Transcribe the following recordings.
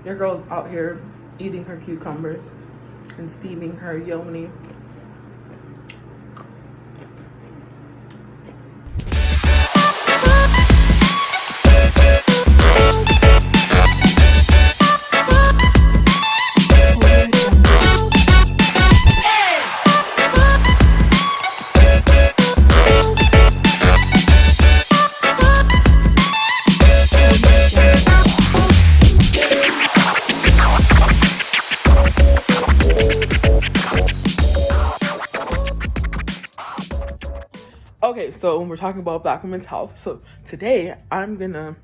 Your girl's out here eating her cucumbers and steaming her yoni. Okay, so when we're talking about Black women's health, so today I'm gonna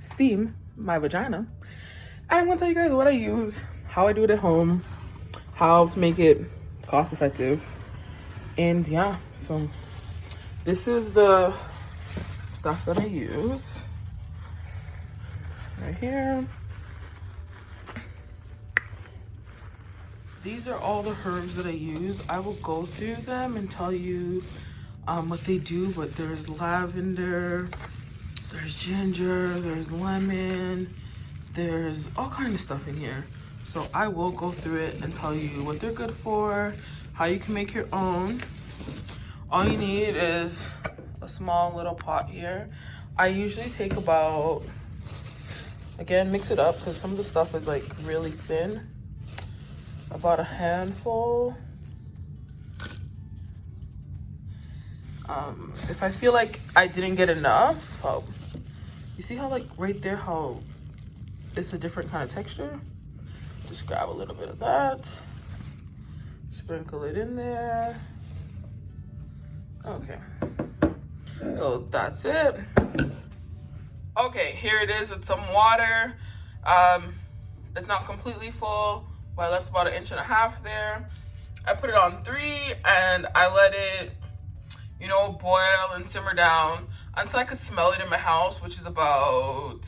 steam my vagina, and I'm gonna tell you guys what I use, how I do it at home, how to make it cost effective, and yeah, so this is the stuff that I use right here. These are all the herbs that I use. I will go through them and tell you what they do, but there's lavender, there's ginger, there's lemon, there's all kind of stuff in here. So I will go through it and tell you what they're good for, how you can make your own. All you need is a small little pot here. I usually take about, again, mix it up because some of the stuff is like really thin. About a handful. If I feel like I didn't get enough, you see how like right there how it's a different kind of texture? Just grab a little bit of that, sprinkle it in there. Okay, so that's it. Okay, here it is with some water. It's not completely full, but I left about 1.5 inches there. I put it on 3 and I let it, you know, boil and simmer down until I could smell it in my house, which is about,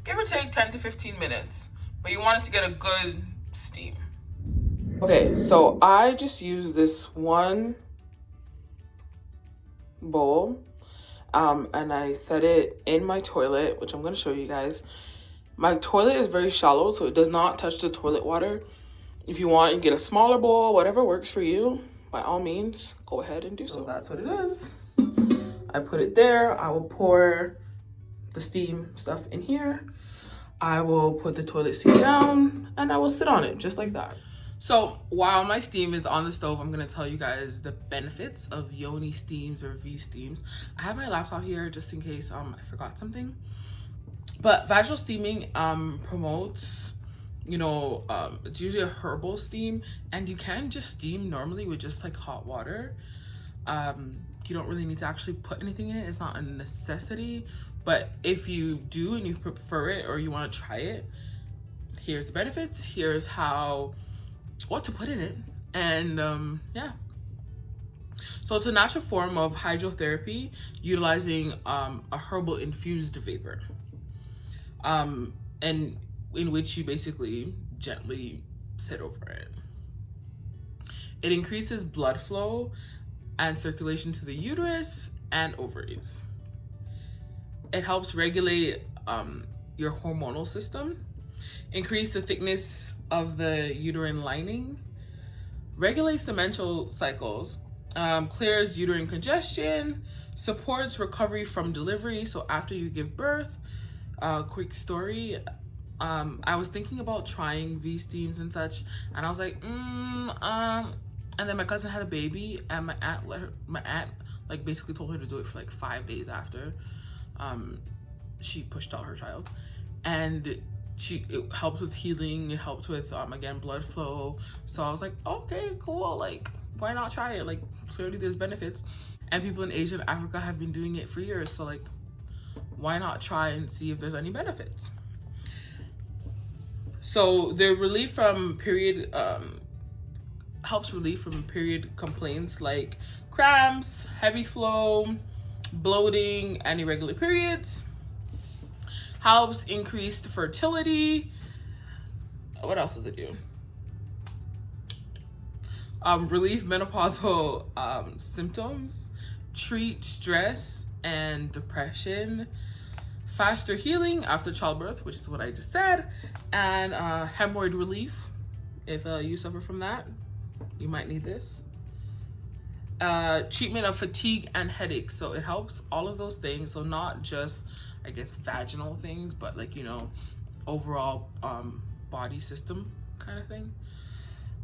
give or take 10 to 15 minutes. But you want it to get a good steam. Okay, so I just use this one bowl and I set it in my toilet, which I'm gonna show you guys. My toilet is very shallow, so it does not touch the toilet water. If you want, you get a smaller bowl, whatever works for you. By all means, go ahead and do so. That's what it is. I put it there. I will pour the steam stuff in here. I will put the toilet seat down and I will sit on it just like that. So while my steam is on the stove, I'm gonna tell you guys the benefits of Yoni steams or V steams. I have my laptop here just in case I forgot something. But vaginal steaming promotes, you know, it's usually a herbal steam, and you can just steam normally with just like hot water. You don't really need to actually put anything in it. It's not a necessity, but if you do and you prefer it or you want to try it, here's the benefits. Here's what to put in it, and yeah. So it's a natural form of hydrotherapy utilizing a herbal-infused vapor, and in which you basically gently sit over it. It increases blood flow and circulation to the uterus and ovaries. It helps regulate your hormonal system, increase the thickness of the uterine lining, regulates the menstrual cycles, clears uterine congestion, supports recovery from delivery. So after you give birth, quick story, I was thinking about trying V steams and such, and I was like, and then my cousin had a baby, and my aunt like basically told her to do it for like 5 days after she pushed out her child, and it helped with healing. It helped with again, blood flow. So I was like, okay, cool, like why not try it? Like clearly there's benefits, and people in Asia and Africa have been doing it for years, so like why not try and see if there's any benefits? So the relief from period helps relieve from period complaints like cramps, heavy flow, bloating, and irregular periods. Helps increase fertility. What else does it do? Relieve menopausal symptoms, treat stress and depression, faster healing after childbirth, which is what I just said, and hemorrhoid relief. If you suffer from that, you might need this. Treatment of fatigue and headache. So it helps all of those things. So not just, I guess, vaginal things, but like, you know, overall body system kind of thing.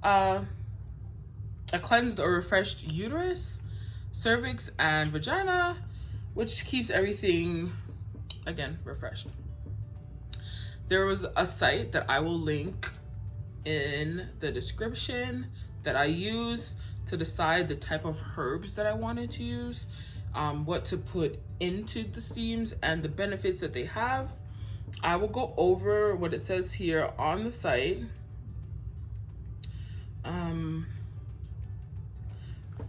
A cleansed or refreshed uterus, cervix, and vagina, which keeps everything, again, refreshed. There was a site that I will link in the description that I use to decide the type of herbs that I wanted to use, what to put into the steams, and the benefits that they have. I will go over what it says here on the site.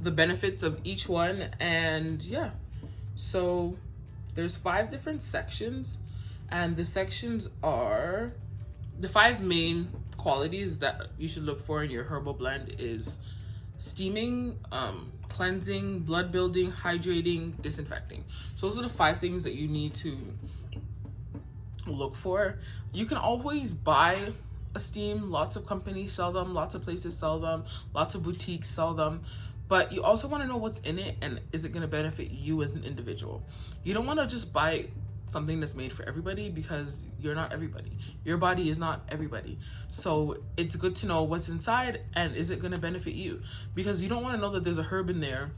The benefits of each one, and yeah, so there's 5 different sections, and the sections are the 5 main qualities that you should look for in your herbal blend is steaming, cleansing, blood building, hydrating, disinfecting. So those are the 5 things that you need to look for. You can always buy a steam. Lots of companies sell them, lots of places sell them, lots of boutiques sell them. But you also want to know what's in it and is it going to benefit you as an individual. You don't want to just buy something that's made for everybody, because you're not everybody. Your body is not everybody. So it's good to know what's inside and is it going to benefit you, because you don't want to know that there's a herb in there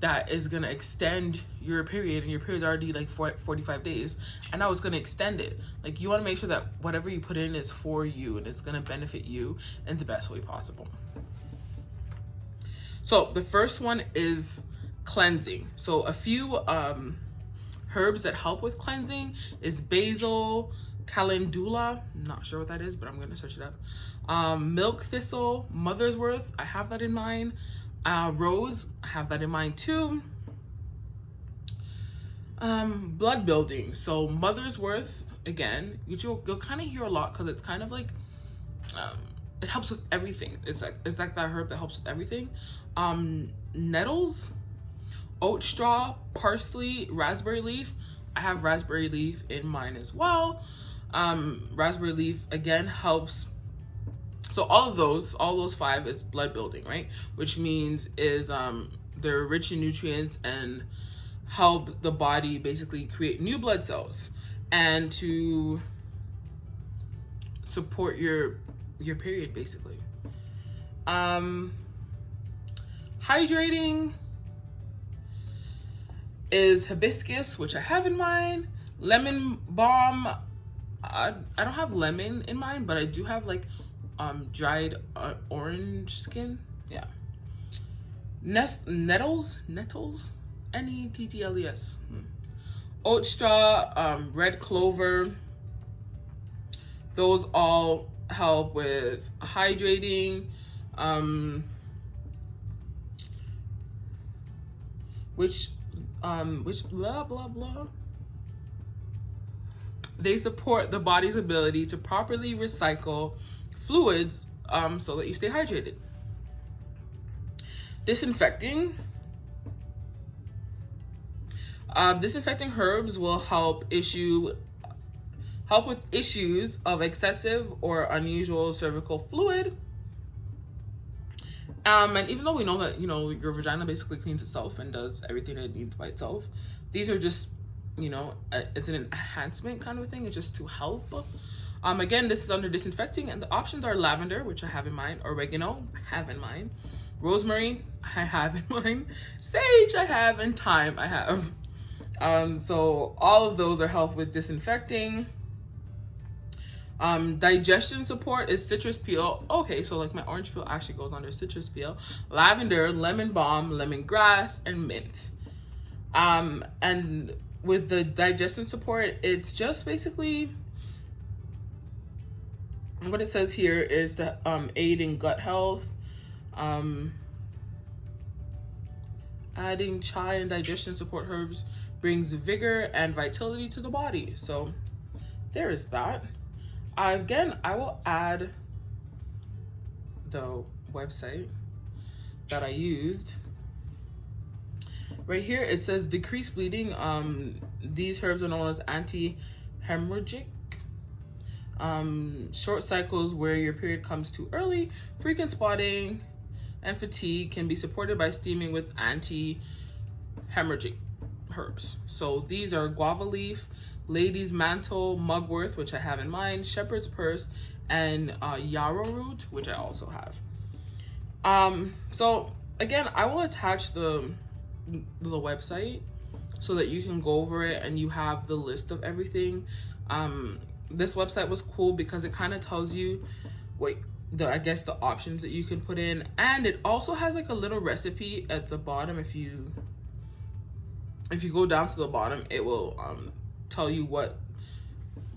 that is going to extend your period, and your period's already like 45 days, and now it's going to extend it. Like, you want to make sure that whatever you put in is for you and it's going to benefit you in the best way possible. So the first one is cleansing. So a few herbs that help with cleansing is basil, calendula, not sure what that is, but I'm going to search it up. Milk thistle, mother's worth, I have that in mine. Rose, I have that in mind too. Blood building. So mother's worth, again, you'll kind of hear a lot because it's kind of like it helps with everything. It's like that herb that helps with everything. Nettles, oat straw, parsley, raspberry leaf. I have raspberry leaf in mine as well. Raspberry leaf again helps. So all those 5 is blood building, right? Which means is they're rich in nutrients and help the body basically create new blood cells and to support your period, basically. Hydrating is hibiscus, which I have in mine. Lemon balm, I don't have lemon in mine, but I do have like dried orange skin. Yeah. Nettles, Nettles. Oat straw, red clover. Those all help with hydrating. Which blah blah blah. They support the body's ability to properly recycle fluids so that you stay hydrated. Disinfecting. Disinfecting herbs will help with issues of excessive or unusual cervical fluid. And even though we know that, you know, your vagina basically cleans itself and does everything it needs by itself, these are just, you know, it's an enhancement kind of thing. It's just to help. Again, this is under disinfecting, and the options are lavender, which I have in mine, oregano, I have in mine, rosemary, I have in mine, sage, I have, and thyme, I have. So all of those are help with disinfecting. Digestion support is citrus peel. Okay, so like my orange peel actually goes under citrus peel. Lavender, lemon balm, lemongrass, and mint. And with the digestion support, it's just basically what it says here is to aid in gut health. Adding chai and digestion support herbs brings vigor and vitality to the body. So there is that. Again, I will add the website that I used. Right here, it says decrease bleeding. These herbs are known as hemorrhagic. Short cycles where your period comes too early, frequent spotting, and fatigue can be supported by steaming with anti-hemorrhagic herbs. So these are guava leaf, lady's mantle, mugwort, which I have in mine, shepherd's purse, and yarrow root, which I also have. So again, I will attach the website so that you can go over it and you have the list of everything. This website was cool because it kind of tells you I guess the options that you can put in, and it also has like a little recipe at the bottom. If you go down to the bottom, it will tell you what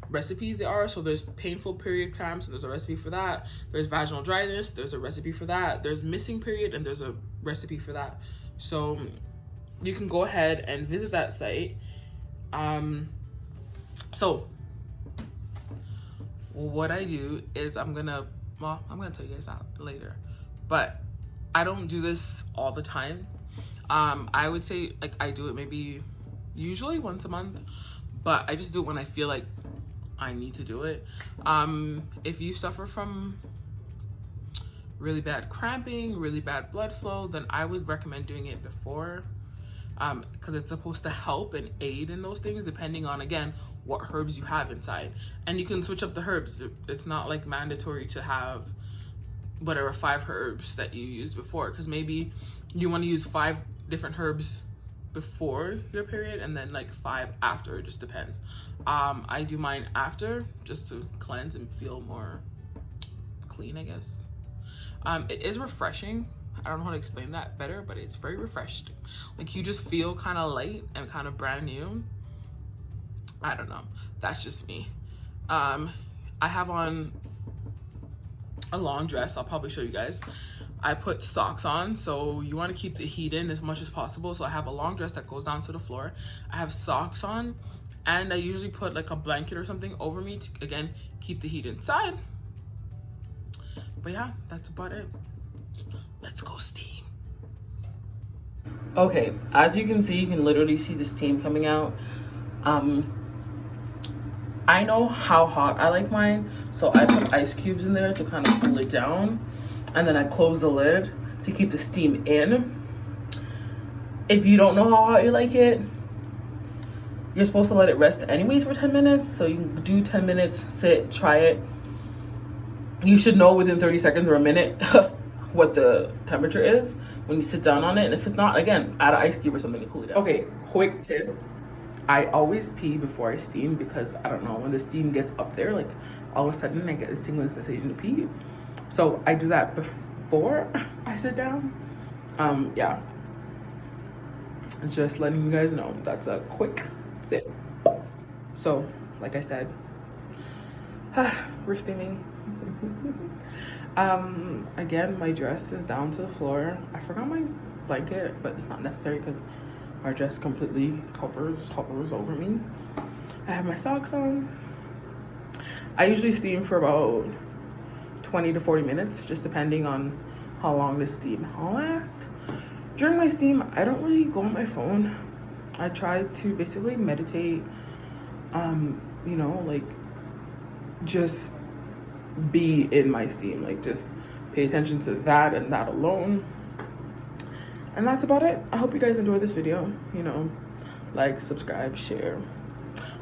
recipes they are. So there's painful period cramps, so there's a recipe for that. There's vaginal dryness, there's a recipe for that. There's missing period, and there's a recipe for that. So you can go ahead and visit that site. So what I do is I'm gonna tell you guys that later, but I don't do this all the time. I would say like I do it maybe usually once a month, but I just do it when I feel like I need to do it. If you suffer from really bad cramping, really bad blood flow, then I would recommend doing it before, because it's supposed to help and aid in those things depending on, again, what herbs you have inside. And you can switch up the herbs. It's not like mandatory to have whatever 5 herbs that you used before, because maybe you want to use 5 different herbs before your period and then like 5 after. It just depends. I do mine after just to cleanse and feel more clean, I guess. It is refreshing. I don't know how to explain that better, but it's very refreshed. Like you just feel kind of light and kind of brand new. I don't know. That's just me. I have on a long dress. I'll probably show you guys. I put socks on, so you want to keep the heat in as much as possible. So I have a long dress that goes down to the floor. I have socks on, and I usually put like a blanket or something over me to, again, keep the heat inside. But yeah, that's about it. Let's go steam. Okay, as you can see, you can literally see the steam coming out. I know how hot I like mine, so I put ice cubes in there to kind of cool it down, and then I close the lid to keep the steam in. If you don't know how hot you like it, you're supposed to let it rest anyways for 10 minutes. So you can do 10 minutes, sit, try it. You should know within 30 seconds or a minute what the temperature is when you sit down on it. And if it's not, again, add an ice cube or something to cool it down. Okay, quick tip. I always pee before I steam because, I don't know, when the steam gets up there, like all of a sudden I get this tingling sensation to pee. So I do that before I sit down. Yeah. Just letting you guys know, that's a quick tip. So, like I said, we're steaming. Again, my dress is down to the floor. I forgot my blanket, but it's not necessary because my dress completely hovers over me. I have my socks on. I usually steam for about 20 to 40 minutes, just depending on how long the steam lasts. During my steam, I don't really go on my phone. I try to basically meditate, you know, like just be in my steam, like just pay attention to that and that alone. And that's about it. I hope you guys enjoyed this video. You know, like, subscribe, share,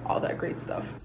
all that great stuff.